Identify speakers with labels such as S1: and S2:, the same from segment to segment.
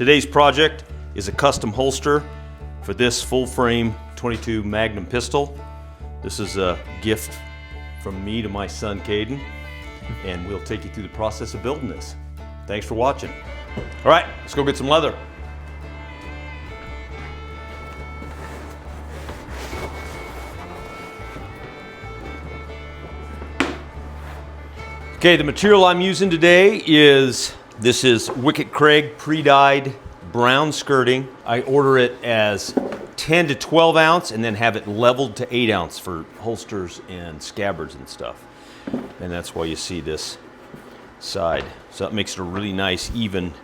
S1: Today's project is a custom holster for this full frame 22 Magnum pistol. This is a gift from me to my son Caden, and we'll take you through the process of building this. Thanks for watching. All right, let's go get some leather. Okay, the material I'm using today is Wicked Craig pre-dyed brown skirting. I order it as 10 to 12 ounce and then have it leveled to 8 ounce for holsters and scabbards and stuff. And that's why you see this side. So that makes it a really nice, even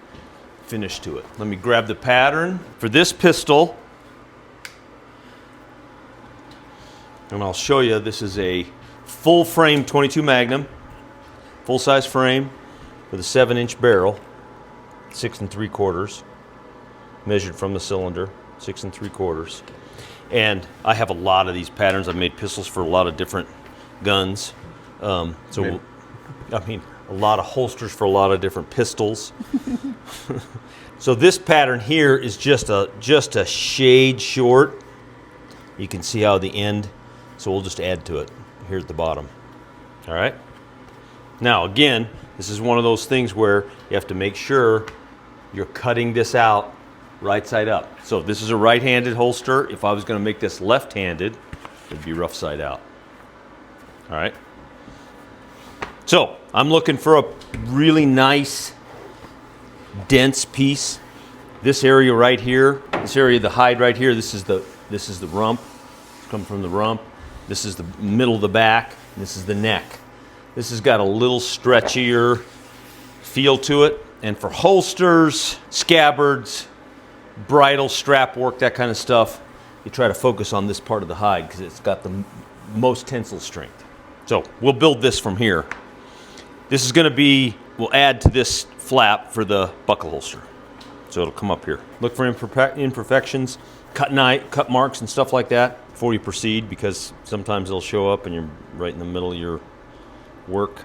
S1: finish to it. Let me grab the pattern for this pistol. And I'll show you, this is a full frame 22 Magnum. Full size frame with a 7-inch barrel, 6 3/4, measured from the cylinder, 6 3/4. And I have a lot of these patterns. I've made pistols for a lot of different guns. A lot of holsters for a lot of different pistols. So this pattern here is just a shade short. You can see how the end, so we'll just add to it here at the bottom. All right. Now again, this is one of those things where you have to make sure you're cutting this out right side up. So this is a right-handed holster. If I was going to make this left-handed, it'd be rough side out. All right. So I'm looking for a really nice, dense piece. This area right here, this area of the hide right here, this is the rump. It's coming from the rump. This is the middle of the back. And this is the neck. This has got a little stretchier feel to it. And for holsters, scabbards, bridle, strap work, that kind of stuff, you try to focus on this part of the hide because it's got the most tensile strength. So we'll build this from here. This is going to be, we'll add to this flap for the buckle holster. So it'll come up here. Look for imperfections, cut marks and stuff like that before you proceed, because sometimes they'll show up and you're right in the middle of your work.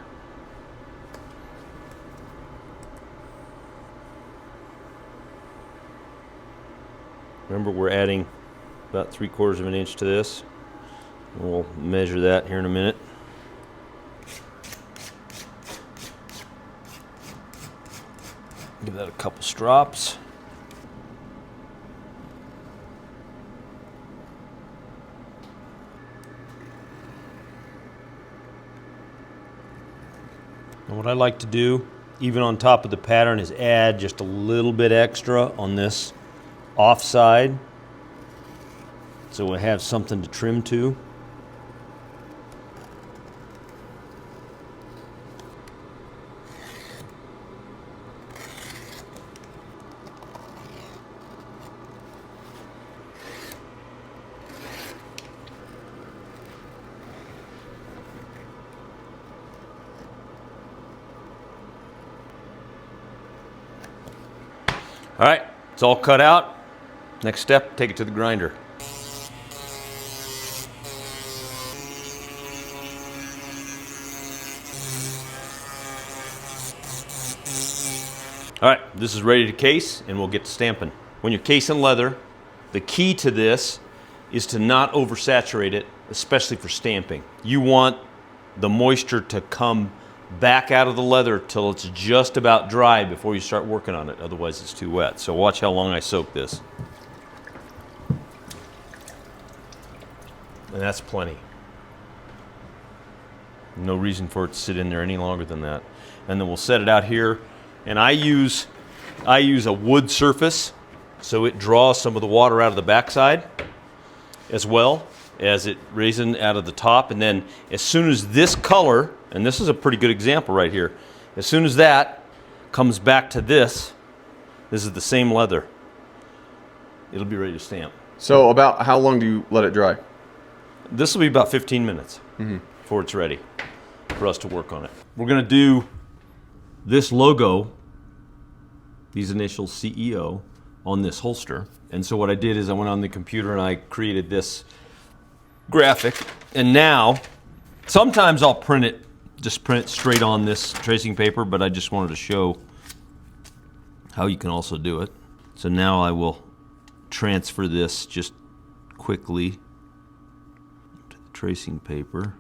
S1: Remember, we're adding about 3/4 of an inch to this. We'll measure that here in a minute. Give that a couple strops. And what I like to do, even on top of the pattern, is add just a little bit extra on this offside, so we have something to trim to. All right, it's all cut out. Next step, take it to the grinder. All right, this is ready to case, and we'll get to stamping. When you're casing leather, the key to this is to not oversaturate it, especially for stamping. You want the moisture to come back out of the leather till it's just about dry before you start working on it. Otherwise, it's too wet. So watch how long I soak this. And that's plenty. No reason for it to sit in there any longer than that. And then we'll set it out here. And I use a wood surface, so it draws some of the water out of the backside as well as it raisin out of the top. And then as soon as this color, and this is a pretty good example right here, as soon as that comes back to this is the same leather, it'll be ready to stamp.
S2: So about how long do you let it dry?
S1: This will be about 15 minutes before it's ready for us to work on it. We're going to do this logo, these initials CEO, on this holster. And so what I did is I went on the computer and I created this graphic. And now, sometimes I'll print it straight on this tracing paper, but I just wanted to show how you can also do it. So now I will transfer this just quickly to the tracing paper.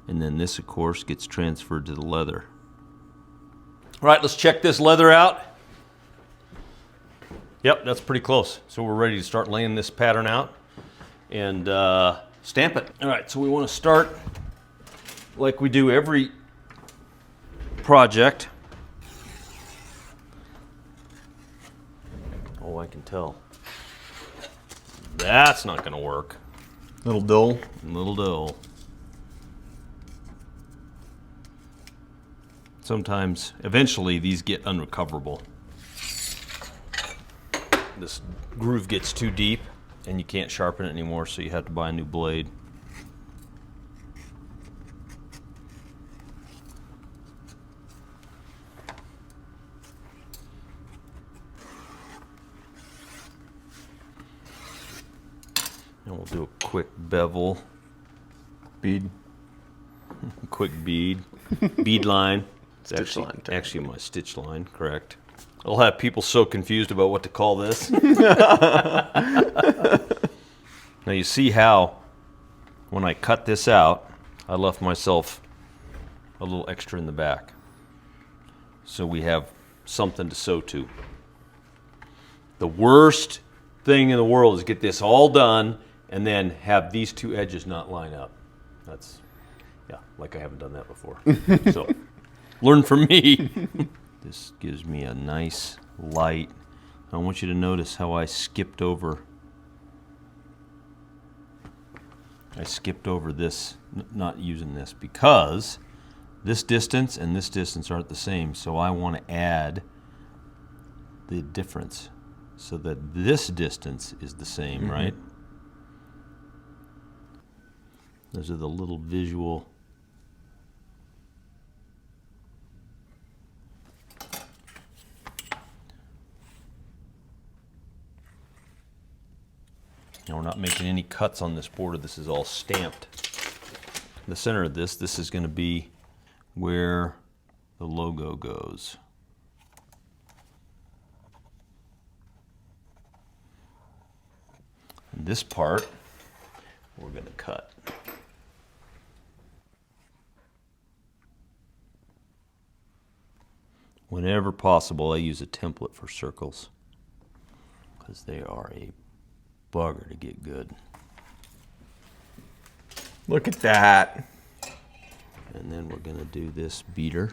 S1: And then this, of course, gets transferred to the leather. All right, let's check this leather out. Yep, that's pretty close. So we're ready to start laying this pattern out and stamp it. All right, so we want to start like we do every project. Oh, I can tell. That's not going to work.
S2: Little dull.
S1: Little dull. Sometimes, eventually, these get unrecoverable. This groove gets too deep and you can't sharpen it anymore, so you have to buy a new blade. And we'll do a quick bevel.
S2: Bead.
S1: Quick bead. Bead line. It's
S2: Stitch line.
S1: actually my stitch line, correct. I'll have people so confused about what to call this. Now you see how when I cut this out, I left myself a little extra in the back. So we have something to sew to. The worst thing in the world is get this all done and then have these two edges not line up. That's, yeah, like I haven't done that before. So learn from me. This gives me a nice light. I want you to notice how I skipped over this, not using this, because this distance and this distance aren't the same. So I want to add the difference so that this distance is the same, right? Those are the little visual. Now we're not making any cuts on this border. This is all stamped. The center of this is going to be where the logo goes. And this part we're going to cut. Whenever possible, I use a template for circles because they are a bugger to get good.
S2: Look at that.
S1: And then we're going to do this beater.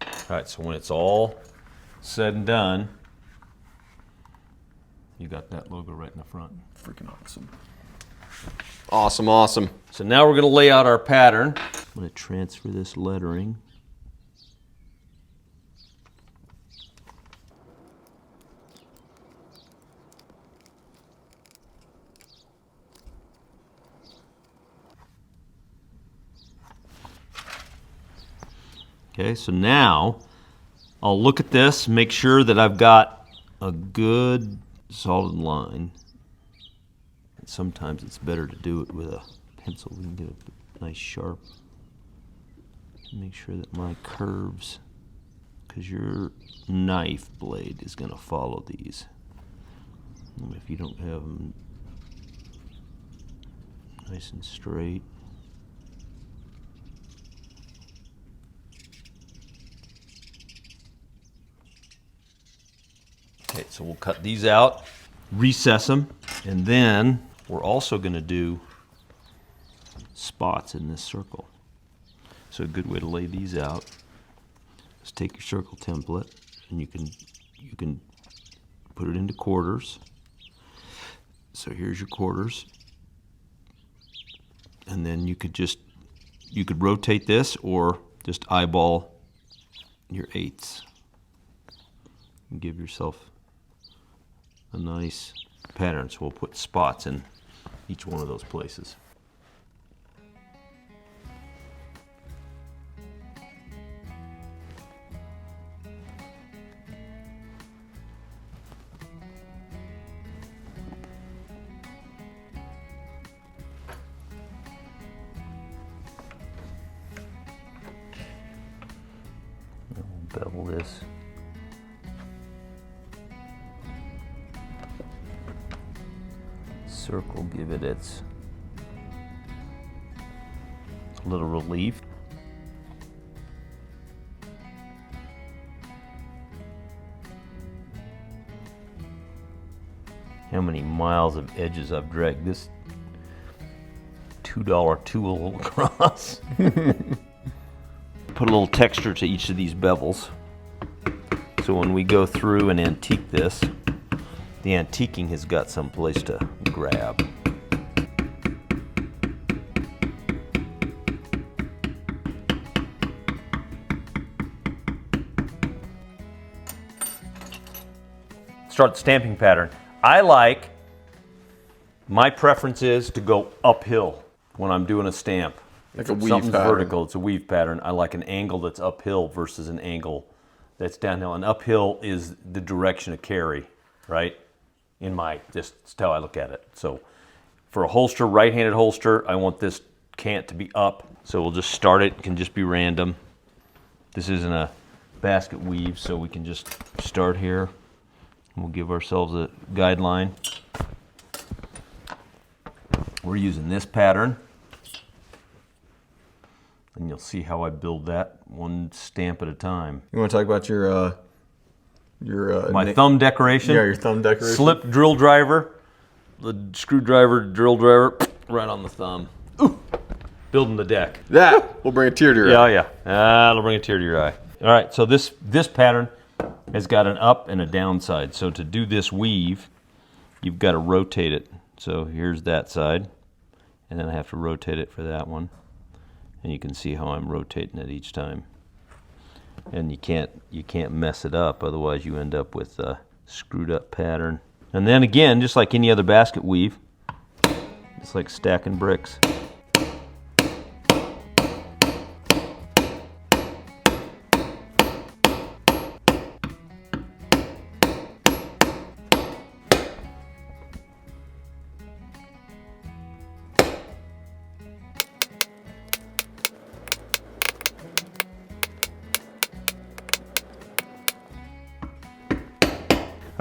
S1: All right, so when it's all said and done, you got that logo right in the front.
S2: Freaking awesome. Awesome, awesome.
S1: So now we're going to lay out our pattern. I'm going to transfer this lettering. Okay, so now I'll look at this, make sure that I've got a good solid line. And sometimes it's better to do it with a pencil. We can get a nice sharp. Make sure that my curves, because your knife blade is going to follow these. And if you don't have them nice and straight. Okay, so we'll cut these out, recess them, and then we're also going to do spots in this circle. So a good way to lay these out is take your circle template and you can put it into quarters. So here's your quarters, and then you could rotate this or just eyeball your eighths and give yourself a nice pattern. So we'll put spots in each one of those places. Bevel this. Circle, give it its little relief. How many miles of edges I've dragged this $2 tool across. Put a little texture to each of these bevels. So when we go through and antique this, the antiquing has got some place to grab. Start the stamping pattern. My preference is to go uphill when I'm doing a stamp.
S2: Like a
S1: If
S2: weave
S1: something's
S2: pattern.
S1: vertical, it's a weave pattern. I like an angle that's uphill versus an angle that's downhill. And uphill is the direction of carry, right? That's how I look at it. So for a holster, right-handed holster, I want this cant to be up. So we'll just start it. It can just be random. This isn't a basket weave, so we can just start here. We'll give ourselves a guideline. We're using this pattern. And you'll see how I build that one stamp at a time.
S2: You want to talk about your
S1: My thumb decoration.
S2: Yeah, your thumb decoration.
S1: Slip drill driver, the screwdriver, drill driver, right on the thumb. Ooh, building the deck.
S2: That will bring a tear to your eye.
S1: Yeah. That'll bring a tear to your eye. All right, so this pattern has got an up and a down side. So to do this weave, you've got to rotate it. So here's that side, and then I have to rotate it for that one. And you can see how I'm rotating it each time. And you can't mess it up, otherwise you end up with a screwed up pattern. And then again, just like any other basket weave, it's like stacking bricks.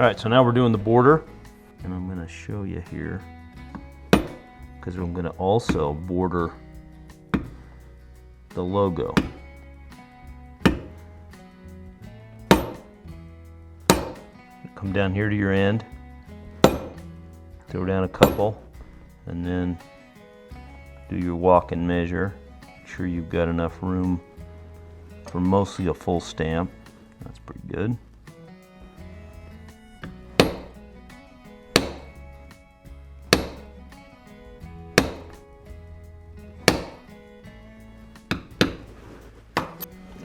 S1: All right, so now we're doing the border, and I'm going to show you here, because I'm going to also border the logo. Come down here to your end, throw down a couple, and then do your walk and measure. Make sure you've got enough room for mostly a full stamp. That's pretty good.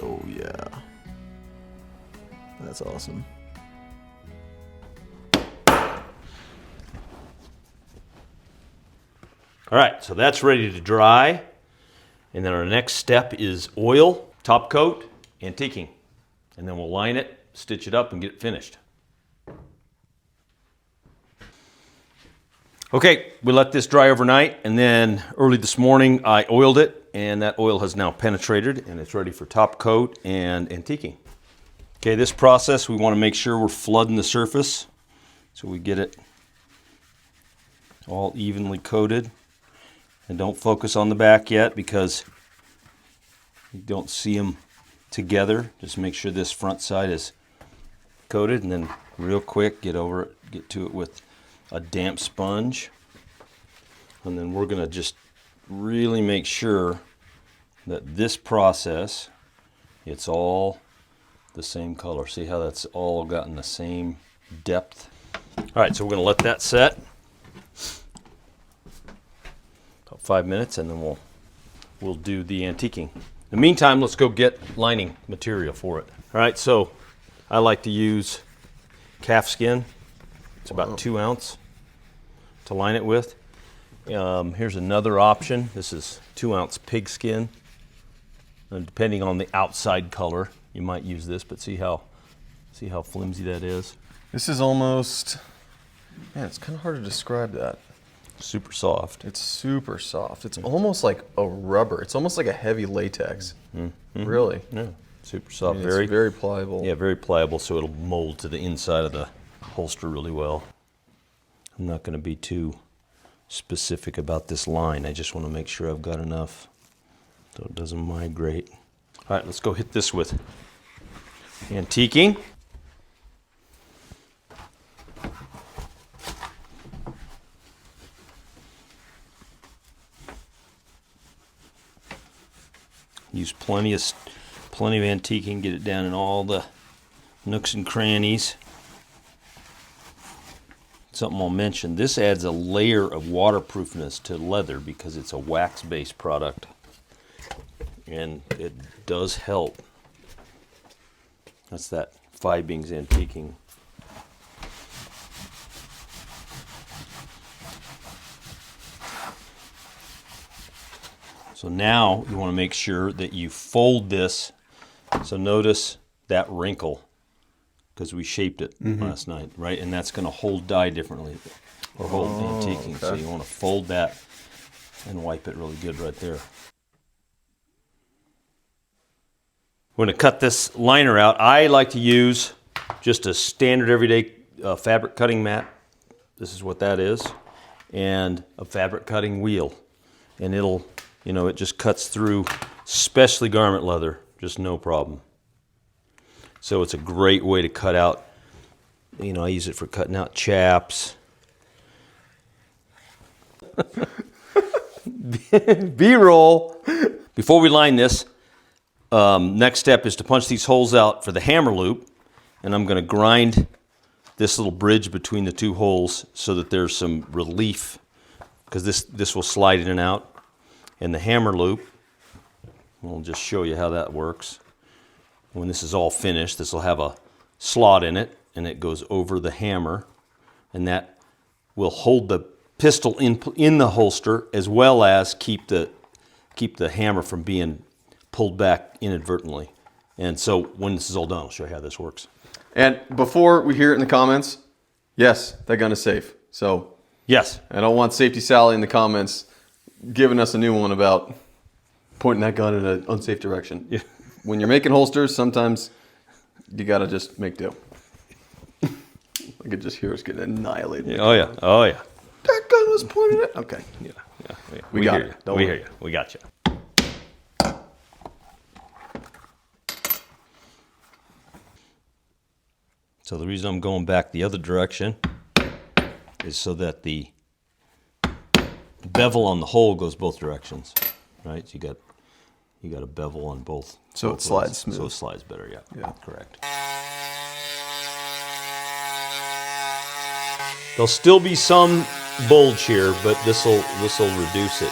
S2: Oh yeah, that's awesome.
S1: All right, so that's ready to dry. And then our next step is oil, top coat, antiquing. And then we'll line it, stitch it up, and get it finished. Okay, we let this dry overnight, and then early this morning I oiled it, and that oil has now penetrated, and it's ready for top coat and antiquing. Okay, this process, we want to make sure we're flooding the surface so we get it all evenly coated. And don't focus on the back yet because you don't see them together. Just make sure this front side is coated, and then real quick get to it with a damp sponge. And then we're gonna just really make sure that this process, it's all the same color. See how that's all gotten the same depth? All right, so we're gonna let that set. 5 minutes, and then we'll do the antiquing. In the meantime, let's go get lining material for it. All right, so I like to use calf skin. It's about 2 ounce to line it with. Here's another option. This is 2 ounce pig skin. And depending on the outside color, you might use this, but see how flimsy that is.
S2: This is almost, man, it's kind of hard to describe that.
S1: Super soft.
S2: It's super soft. It's almost like a rubber. It's almost like a heavy latex. Mm-hmm. Really?
S1: Yeah. Super soft,
S2: And it's very pliable.
S1: Yeah, very pliable, so it'll mold to the inside of the holster really well. I'm not going to be too specific about this line. I just want to make sure I've got enough so it doesn't migrate. All right, let's go hit this with antiquing. Use plenty of antiquing, get it down in all the nooks and crannies. Something I'll mention, this adds a layer of waterproofness to leather because it's a wax-based product. And it does help. That's that Fibings antiquing. So now you want to make sure that you fold this. So notice that wrinkle because we shaped it last night, right? And that's going to hold dye differently or hold antiquing. Okay. So you want to fold that and wipe it really good right there. We're going to cut this liner out. I like to use just a standard everyday fabric cutting mat. This is what that is. And a fabric cutting wheel. And it'll, it just cuts through, especially garment leather, just no problem. So it's a great way to cut out, I use it for cutting out chaps. B-roll. Before we line this, next step is to punch these holes out for the hammer loop, and I'm going to grind this little bridge between the two holes so that there's some relief, because this will slide in and out. And the hammer loop, we'll just show you how that works. When this is all finished, this will have a slot in it, and it goes over the hammer, and that will hold the pistol in the holster as well as keep the hammer from being pulled back inadvertently. And so when this is all done, I'll show you how this works.
S2: And before we hear it in the comments, yes, that gun is safe. So
S1: yes,
S2: I don't want Safety Sally in the comments giving us a new one about pointing that gun in an unsafe direction.
S1: Yeah.
S2: When you're making holsters, sometimes you gotta just make do. I could just hear us getting annihilated.
S1: Yeah, oh yeah.
S2: That gun was pointed at. Okay.
S1: Yeah.
S2: We got
S1: hear
S2: it.
S1: you. We hear you. We got you. So the reason I'm going back the other direction is so that the bevel on the hole goes both directions, right? So you got a bevel on both.
S2: So it slides smooth.
S1: So it slides better, yeah. Correct. There'll still be some bulge here, but this'll reduce it.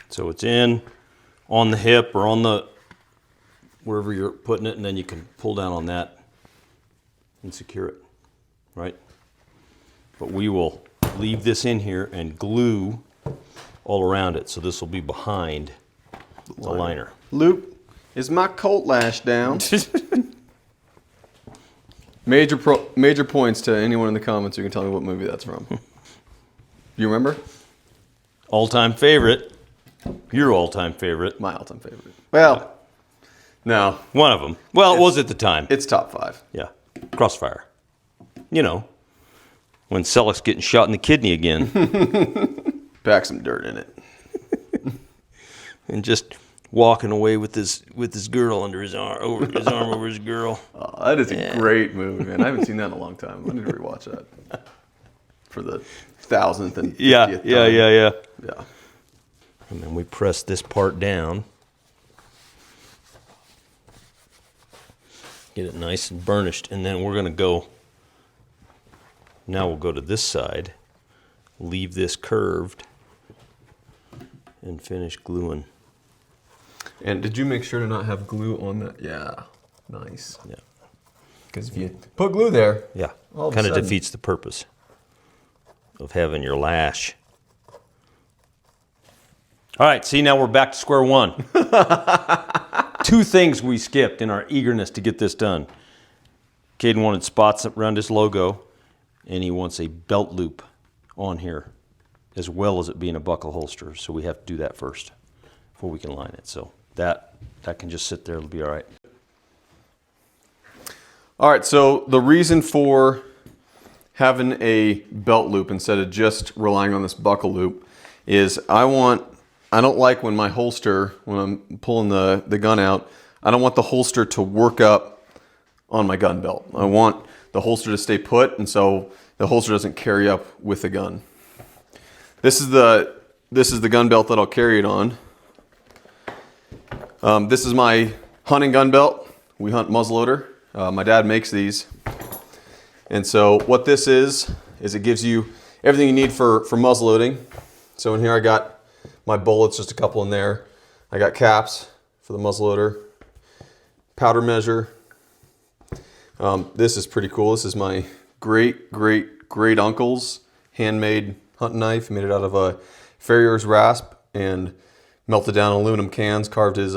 S1: So it's in on the hip or on the wherever you're putting it, and then you can pull down on that and secure it, right? But we will leave this in here and glue all around it, so this will be behind the liner.
S2: Luke, is my coat lash down? Major points to anyone in the comments who can tell me what movie that's from. You remember?
S1: All-time favorite. Your all-time favorite.
S2: My all-time favorite. Well, no.
S1: One of them. Well, it was at the time.
S2: It's top 5.
S1: Yeah. Crossfire. When Selleck's getting shot in the kidney again.
S2: Pack some dirt in it.
S1: And just walking away with his girl under his arm, over his girl.
S2: Oh, that is a great movie, man. I haven't seen that in a long time. I need to rewatch that for the 1000th and 50th time.
S1: Yeah. And then we press this part down. Get it nice and burnished, and then we're going to go. Now we'll go to this side, leave this curved, and finish gluing.
S2: And did you make sure to not have glue on that? Yeah, nice.
S1: Yeah.
S2: Because if you put glue there,
S1: yeah, kind of defeats the purpose of having your lash. All right, see, now we're back to square one. two things we skipped in our eagerness to get this done. Caden wanted spots around his logo, and he wants a belt loop on here, as well as it being a buckle holster. So we have to do that first before we can line it. So that can just sit there. It'll be all right.
S2: All right, so the reason for having a belt loop instead of just relying on this buckle loop is I don't like when my holster, when I'm pulling the gun out, I don't want the holster to work up on my gun belt. I want the holster to stay put, and so the holster doesn't carry up with the gun. This is the gun belt that I'll carry it on. This is my hunting gun belt. We hunt muzzleloader. My dad makes these. And so what this is it gives you everything you need for muzzleloading. So in here I got my bullets, just a couple in there. I got caps for the muzzleloader, powder measure. This is pretty cool. This is my great uncle's handmade hunting knife. He made it out of a farrier's rasp and melted down aluminum cans, carved his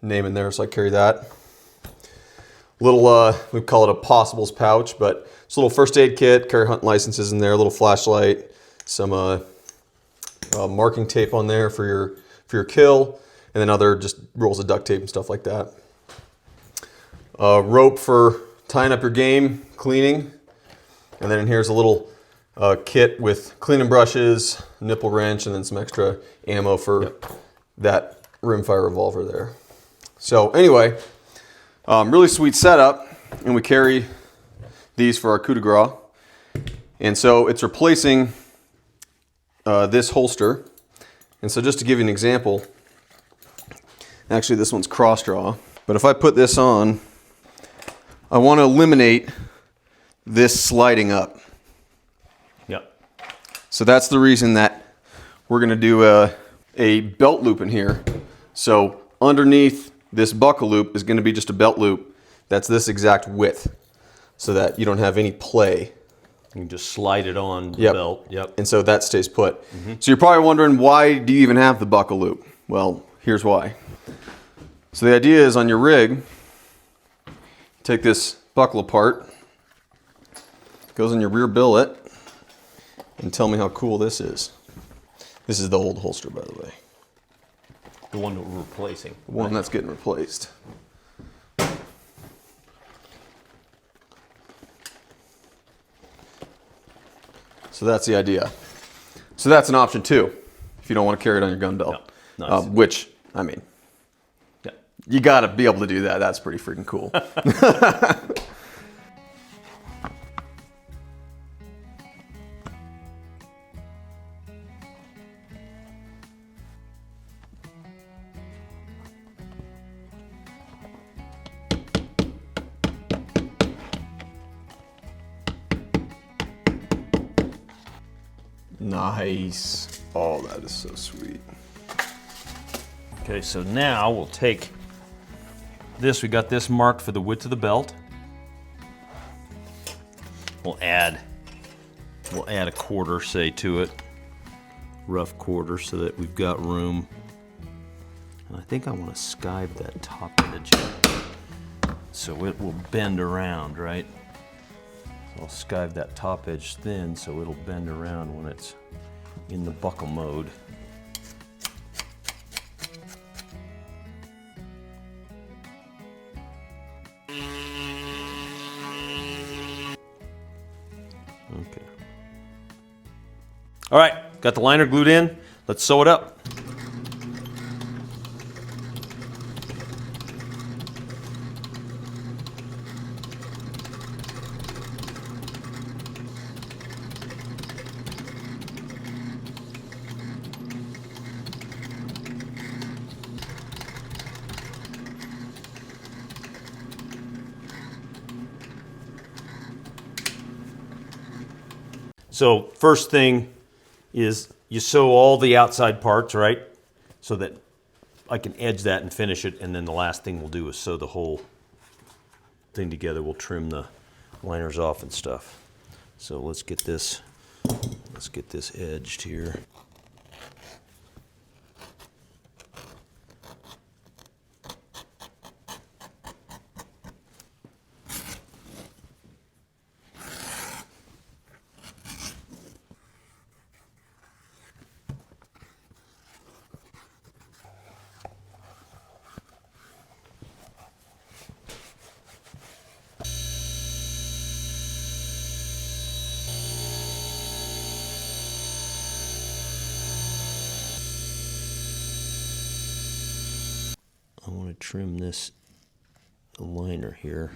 S2: name in there, so I carry that. Little, we call it a possibles pouch, but it's a little first aid kit, carry hunting licenses in there, a little flashlight, some marking tape on there for your kill, and then other just rolls of duct tape and stuff like that. Rope for tying up your game, cleaning, and then here's a little kit with cleaning brushes, nipple wrench, and then some extra ammo for that rimfire revolver there. So anyway, really sweet setup, and we carry these for our coup de grace. And so it's replacing this holster. And so just to give you an example, actually this one's cross draw, but if I put this on, I want to eliminate this sliding up.
S1: Yep.
S2: So that's the reason that we're going to do a belt loop in here. So underneath this buckle loop is going to be just a belt loop that's this exact width, so that you don't have any play.
S1: You can just slide it on the belt. Yep.
S2: And so that stays put. So you're probably wondering, why do you even have the buckle loop? Well, here's why. So the idea is, on your rig, take this buckle apart, goes in your rear billet, and tell me how cool this is. This is the old holster, by the way.
S1: The one that we're replacing.
S2: The one that's getting replaced. So that's the idea. So that's an option too, if you don't want to carry it on your gun belt.
S1: Yep. Nice.
S2: Which, I mean, you got to be able to do that. That's pretty freaking cool. Nice. Oh, that is so sweet.
S1: Okay, so now we'll take this. We got this marked for the width of the belt. We'll add a quarter, say, to it. Rough quarter, so that we've got room. And I think I want to skive that top edge so it will bend around, right? I'll skive that top edge thin so it'll bend around when it's in the buckle mode. Okay. All right, got the liner glued in. Let's sew it up. So first thing is you sew all the outside parts, right? So that I can edge that and finish it, and then the last thing we'll do is sew the whole thing together. We'll trim the liners off and stuff. So let's get this edged here. I want to trim this liner here.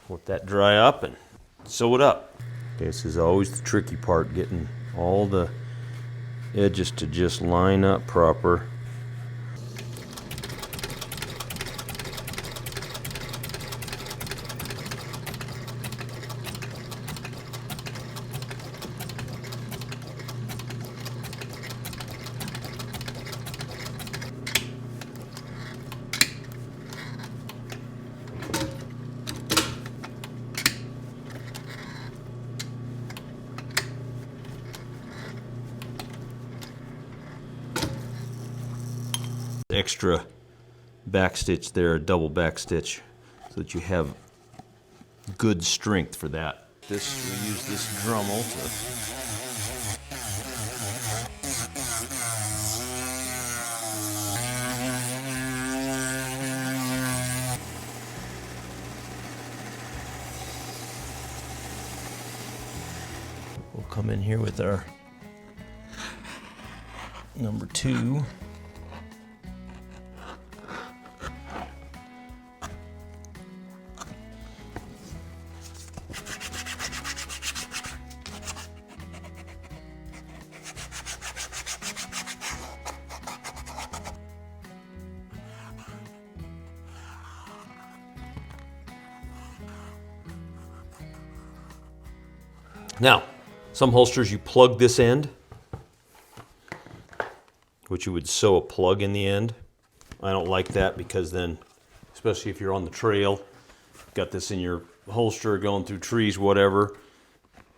S1: Let that dry up and sew it up. Okay, this is always the tricky part, getting all the edges to just line up proper. Extra back stitch there, a double back stitch, so that you have good strength for that. We use this Dremel to we'll come in here with our number 2. Now, some holsters you plug this end, which you would sew a plug in the end. I don't like that because then, especially if you're on the trail, got this in your holster going through trees, whatever,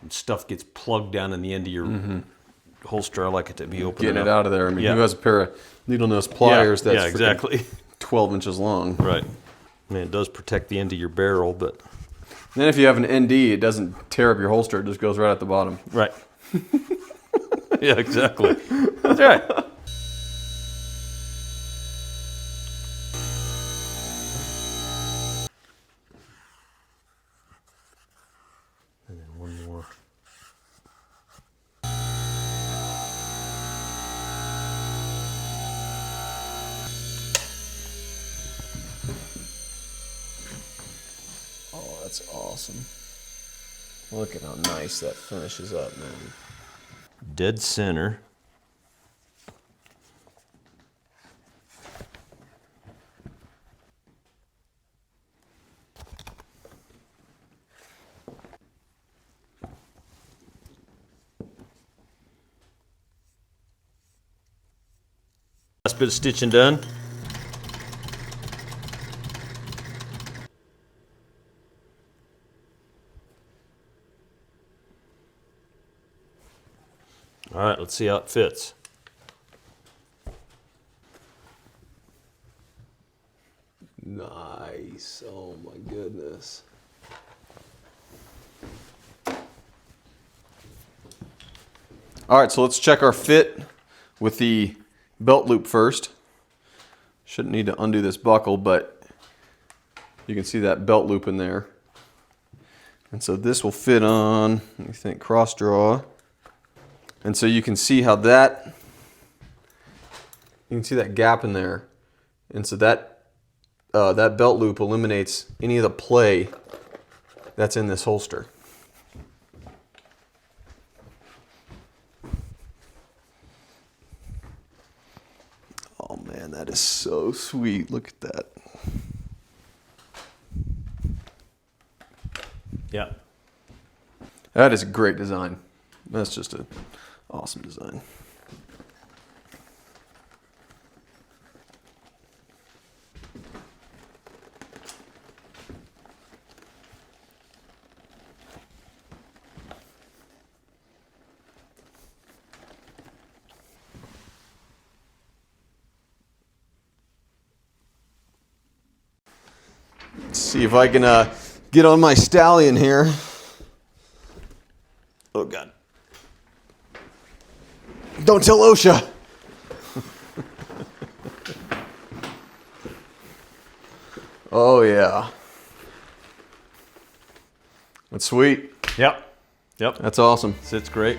S1: and stuff gets plugged down in the end of your holster. I like it to be open.
S2: Getting it out of there. I mean, who has a pair of needle nose pliers that's
S1: exactly
S2: 12 inches long?
S1: Right. And it does protect the end of your barrel, but...
S2: And then if you have an ND, it doesn't tear up your holster. It just goes right at the bottom.
S1: Right. Yeah, exactly. That's right. And then one more.
S2: Oh, that's awesome. Look at how nice that finishes up, man.
S1: Dead center. Last bit of stitching done. All right, let's see how it fits.
S2: Nice. Oh my goodness. All right, so let's check our fit with the belt loop first. Shouldn't need to undo this buckle, but you can see that belt loop in there. And so this will fit on, let me think, cross draw. And so you can see how that, you can see that gap in there. And so that, that belt loop eliminates any of the play that's in this holster. Oh man, that is so sweet. Look at that.
S1: Yeah.
S2: That is a great design. That's just an awesome design. Let's see if I can get on my stallion here. Oh God. Don't tell OSHA. Oh yeah. That's sweet.
S1: Yep. Yep.
S2: That's awesome.
S1: Sits great.